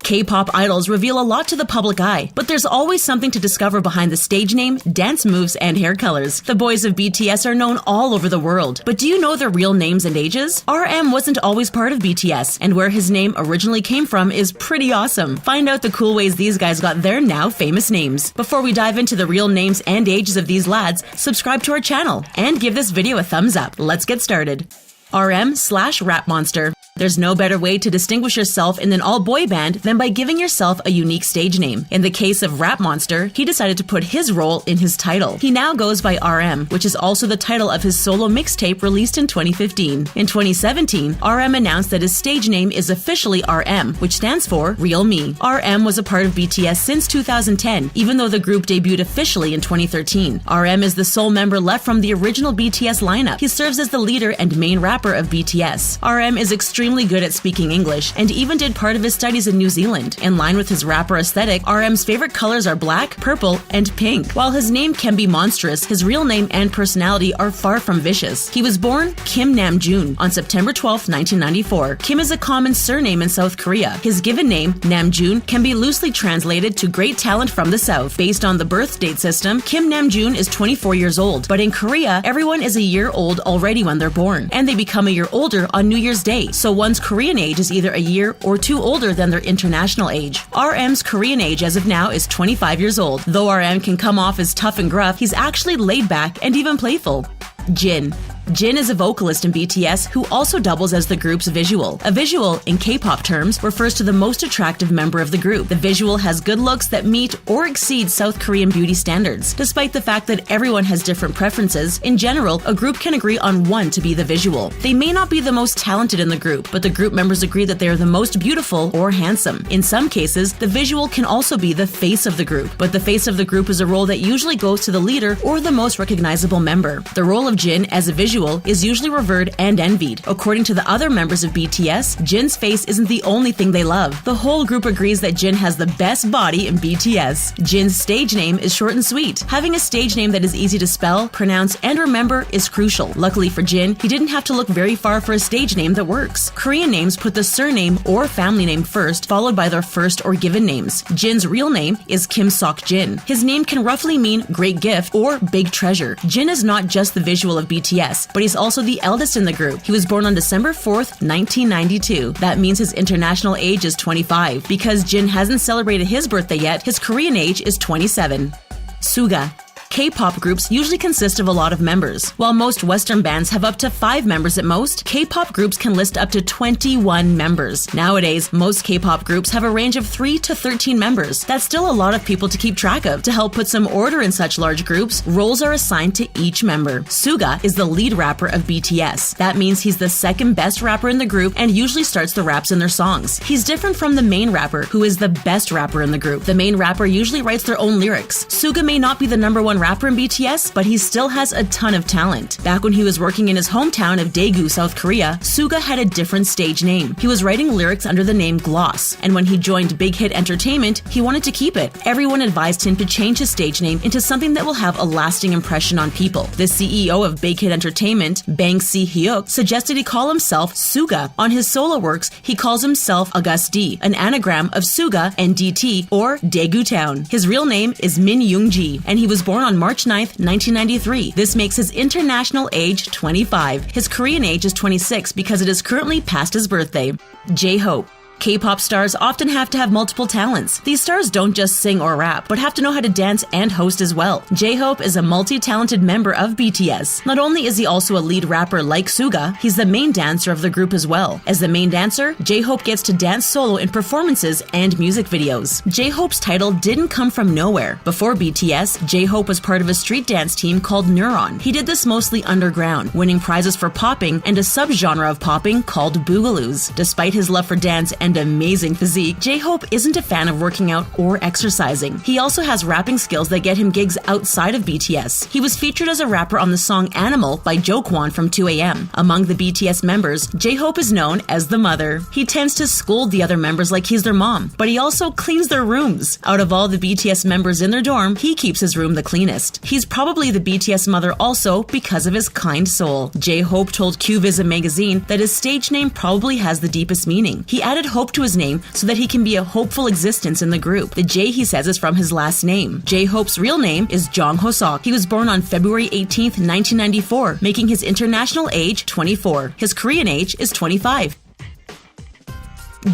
K-pop idols reveal a lot to the public eye, but there's always something to discover behind the stage name, dance moves, and hair colors. The boys of BTS are known all over the world, but do you know their real names and ages? RM wasn't always part of BTS, and where his name originally came from is pretty awesome. Find out the cool ways these guys got their now famous names. Before we dive into the real names and ages of these lads, subscribe to our channel and give this video a thumbs up. Let's get started. RM/Rap Monster. There's no better way to distinguish yourself in an all-boy band than by giving yourself a unique stage name. In the case of Rap Monster, he decided to put his role in his title. He now goes by RM, which is also the title of his solo mixtape released in 2015. In 2017, RM announced that his stage name is officially RM, which stands for Real Me. RM was a part of BTS since 2010, even though the group debuted officially in 2013. RM is the sole member left from the original BTS lineup. He serves as the leader and main rapper of BTS. RM is extremely good at speaking English and even did part of his studies in New Zealand. In line with his rapper aesthetic, RM's favorite colors are black, purple, and pink. While his name can be monstrous, his real name and personality are far from vicious. He was born Kim Namjoon on September 12, 1994. Kim is a common surname in South Korea. His given name, Namjoon, can be loosely translated to great talent from the South. Based on the birth date system, Kim Namjoon is 24 years old, but in Korea, everyone is a year old already when they're born, and they become a year older on New Year's Day. So one's Korean age is either a year or two older than their international age. RM's Korean age as of now is 25 years old. Though RM can come off as tough and gruff, he's actually laid back and even playful. Jin. Jin is a vocalist in BTS who also doubles as the group's visual. A visual, in K-pop terms, refers to the most attractive member of the group. The visual has good looks that meet or exceed South Korean beauty standards. Despite the fact that everyone has different preferences, in general, a group can agree on one to be the visual. They may not be the most talented in the group, but the group members agree that they are the most beautiful or handsome. In some cases, the visual can also be the face of the group, but the face of the group is a role that usually goes to the leader or the most recognizable member. The role of Jin as a visual is usually revered and envied. According to the other members of BTS, Jin's face isn't the only thing they love. The whole group agrees that Jin has the best body in BTS. Jin's stage name is short and sweet. Having a stage name that is easy to spell, pronounce, and remember is crucial. Luckily for Jin, he didn't have to look very far for a stage name that works. Korean names put the surname or family name first, followed by their first or given names. Jin's real name is Kim Sok-jin. His name can roughly mean great gift or big treasure. Jin is not just the visual of BTS, but he's also the eldest in the group. He was born on December 4th, 1992. That means his international age is 25. Because Jin hasn't celebrated his birthday yet, his Korean age is 27. Suga. K-pop groups usually consist of a lot of members. While most Western bands have up to 5 members at most, K-pop groups can list up to 21 members. Nowadays, most K-pop groups have a range of 3 to 13 members. That's still a lot of people to keep track of. To help put some order in such large groups, roles are assigned to each member. Suga is the lead rapper of BTS. That means he's the second best rapper in the group and usually starts the raps in their songs. He's different from the main rapper, who is the best rapper in the group. The main rapper usually writes their own lyrics. Suga may not be the number one rapper in BTS, but he still has a ton of talent. Back when he was working in his hometown of Daegu, South Korea, Suga had a different stage name. He was writing lyrics under the name Gloss, and when he joined Big Hit Entertainment, he wanted to keep it. Everyone advised him to change his stage name into something that will have a lasting impression on people. The CEO of Big Hit Entertainment, Bang Si-hyuk, suggested he call himself Suga. On his solo works, he calls himself August D, an anagram of Suga and DT, or Daegu Town. His real name is Min Young-ji, and he was born on March 9th, 1993. This makes his international age 25. His Korean age is 26 because it is currently past his birthday. J-Hope. K-pop stars often have to have multiple talents. These stars don't just sing or rap, but have to know how to dance and host as well. J-Hope is a multi-talented member of BTS. Not only is he also a lead rapper like Suga, he's the main dancer of the group as well. As the main dancer, J-Hope gets to dance solo in performances and music videos. J-Hope's title didn't come from nowhere. Before BTS, J-Hope was part of a street dance team called Neuron. He did this mostly underground, winning prizes for popping and a subgenre of popping called boogaloos. Despite his love for dance and and amazing physique, J-Hope isn't a fan of working out or exercising. He also has rapping skills that get him gigs outside of BTS. He was featured as a rapper on the song Animal by Jokwon from 2AM. Among the BTS members, J-Hope is known as the mother. He tends to scold the other members like he's their mom, but he also cleans their rooms. Out of all the BTS members in their dorm, he keeps his room the cleanest. He's probably the BTS mother also because of his kind soul. J-Hope told QVISA magazine that his stage name probably has the deepest meaning. He added hope to his name so that he can be a hopeful existence in the group. The J, he says, is from his last name. J-Hope's real name is Jong Ho-sok. He was born on February 18th, 1994, making his international age 24. His Korean age is 25.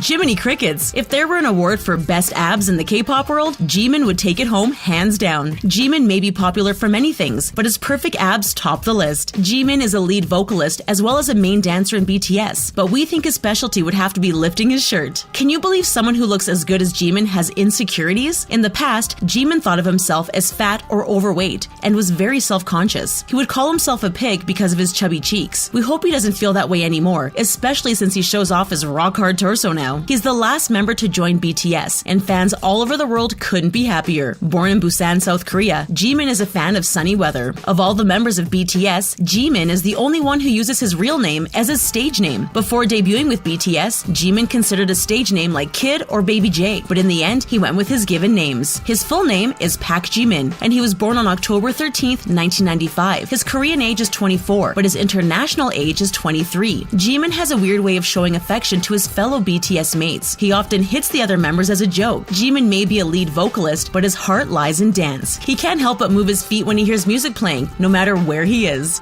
Jiminy Crickets. If there were an award for best abs in the K-pop world, Jimin would take it home hands down. Jimin may be popular for many things, but his perfect abs top the list. Jimin is a lead vocalist as well as a main dancer in BTS, but we think his specialty would have to be lifting his shirt. Can you believe someone who looks as good as Jimin has insecurities? In the past, Jimin thought of himself as fat or overweight and was very self-conscious. He would call himself a pig because of his chubby cheeks. We hope he doesn't feel that way anymore, especially since he shows off his rock-hard torso now. He's the last member to join BTS, and fans all over the world couldn't be happier. Born in Busan, South Korea, Jimin is a fan of sunny weather. Of all the members of BTS, Jimin is the only one who uses his real name as his stage name. Before debuting with BTS, Jimin considered a stage name like Kid or Baby J, but in the end, he went with his given names. His full name is Park Jimin, and he was born on October 13th, 1995. His Korean age is 24, but his international age is 23. Jimin has a weird way of showing affection to his fellow BTS mates. He often hits the other members as a joke. Jimin may be a lead vocalist, but his heart lies in dance. He can't help but move his feet when he hears music playing, no matter where he is.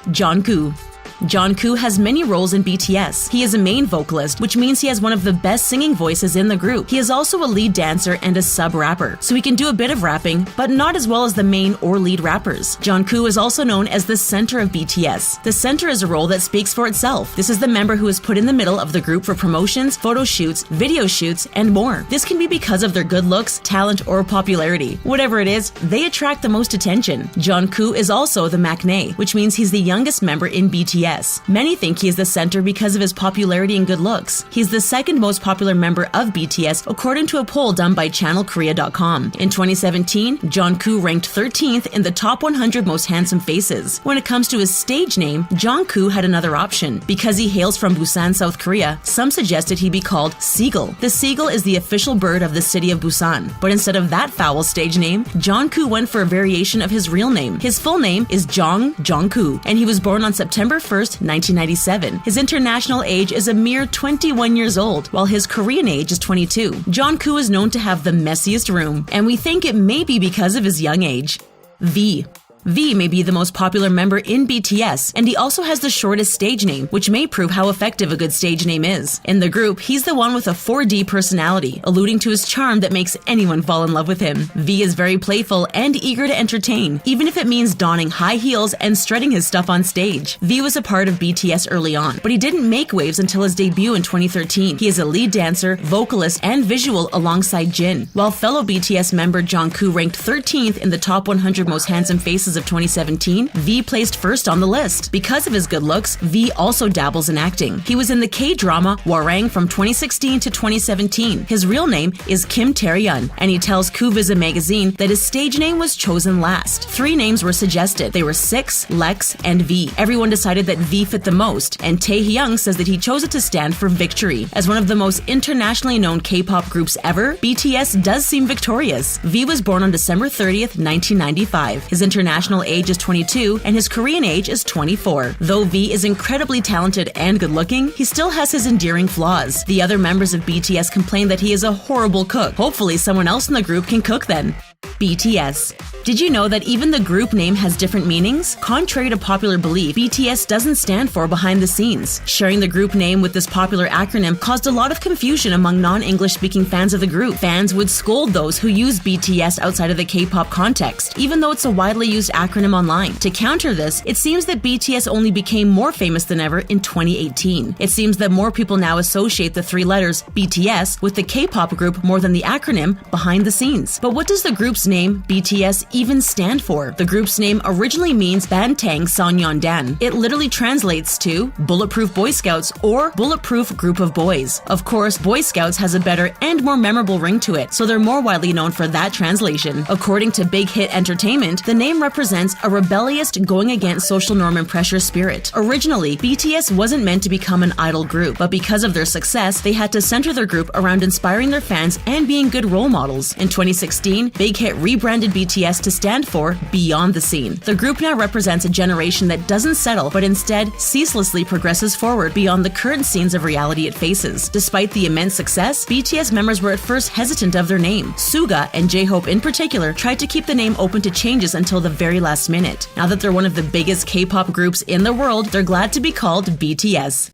Jungkook. Jungkook has many roles in BTS. He is a main vocalist, which means he has one of the best singing voices in the group. He is also a lead dancer and a sub-rapper, so he can do a bit of rapping, but not as well as the main or lead rappers. Jungkook is also known as the center of BTS. The center is a role that speaks for itself. This is the member who is put in the middle of the group for promotions, photo shoots, video shoots, and more. This can be because of their good looks, talent, or popularity. Whatever it is, they attract the most attention. Jungkook is also the maknae, which means he's the youngest member in BTS. Many think he is the center because of his popularity and good looks. He's the second most popular member of BTS according to a poll done by channelkorea.com. In 2017, Jungkook ranked 13th in the top 100 most handsome faces. When it comes to his stage name, Jungkook had another option. Because he hails from Busan, South Korea, some suggested he be called Seagull. The seagull is the official bird of the city of Busan, but instead of that foul stage name, Jungkook went for a variation of his real name. His full name is Jungkook, and he was born on September 1st, 1997. His international age is a mere 21 years old, while his Korean age is 22. Jungkook is known to have the messiest room, and we think it may be because of his young age. V. V may be the most popular member in BTS, and he also has the shortest stage name, which may prove how effective a good stage name is. In the group, he's the one with a 4D personality, alluding to his charm that makes anyone fall in love with him. V is very playful and eager to entertain, even if it means donning high heels and strutting his stuff on stage. V was a part of BTS early on, but he didn't make waves until his debut in 2013. He is a lead dancer, vocalist, and visual alongside Jin. While fellow BTS member Jungkook ranked 13th in the top 100 most handsome faces of 2017, V placed first on the list. Because of his good looks, V also dabbles in acting. He was in the K-drama Warang from 2016 to 2017. His real name is Kim Tae-yeon, and he tells QVISA magazine that his stage name was chosen last. 3 names were suggested. They were Six, Lex, and V. Everyone decided that V fit the most, and Tae-hyung says that he chose it to stand for victory. As one of the most internationally known K-pop groups ever, BTS does seem victorious. V was born on December 30th, 1995. His international age is 22, and his Korean age is 24. Though V is incredibly talented and good-looking, he still has his endearing flaws. The other members of BTS complain that he is a horrible cook. Hopefully someone else in the group can cook then. BTS. Did you know that even the group name has different meanings? Contrary to popular belief, BTS doesn't stand for behind the scenes. Sharing the group name with this popular acronym caused a lot of confusion among non-English speaking fans of the group. Fans would scold those who use BTS outside of the K-pop context, even though it's a widely used acronym online. To counter this, it seems that BTS only became more famous than ever in 2018. It seems that more people now associate the 3 letters BTS with the K-pop group more than the acronym behind the scenes. But what does the group's name, BTS, even stand for? The group's name originally means Bantang Sonyeondan. It literally translates to Bulletproof Boy Scouts or Bulletproof Group of Boys. Of course, Boy Scouts has a better and more memorable ring to it, so they're more widely known for that translation. According to Big Hit Entertainment, the name represents a rebellious, going against social norm and pressure spirit. Originally, BTS wasn't meant to become an idol group, but because of their success, they had to center their group around inspiring their fans and being good role models. In 2016, Big Hit rebranded BTS to stand for Beyond the Scene. The group now represents a generation that doesn't settle, but instead ceaselessly progresses forward beyond the current scenes of reality it faces. Despite the immense success, BTS members were at first hesitant of their name. Suga and J-Hope in particular tried to keep the name open to changes until the very last minute. Now that they're one of the biggest K-pop groups in the world, they're glad to be called BTS.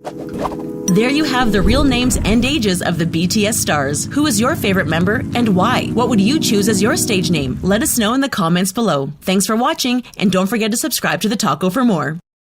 There you have the real names and ages of the BTS stars. Who is your favorite member and why? What would you choose as your stage name? Let us know in the comments below. Thanks for watching, and don't forget to subscribe to The Taco for more.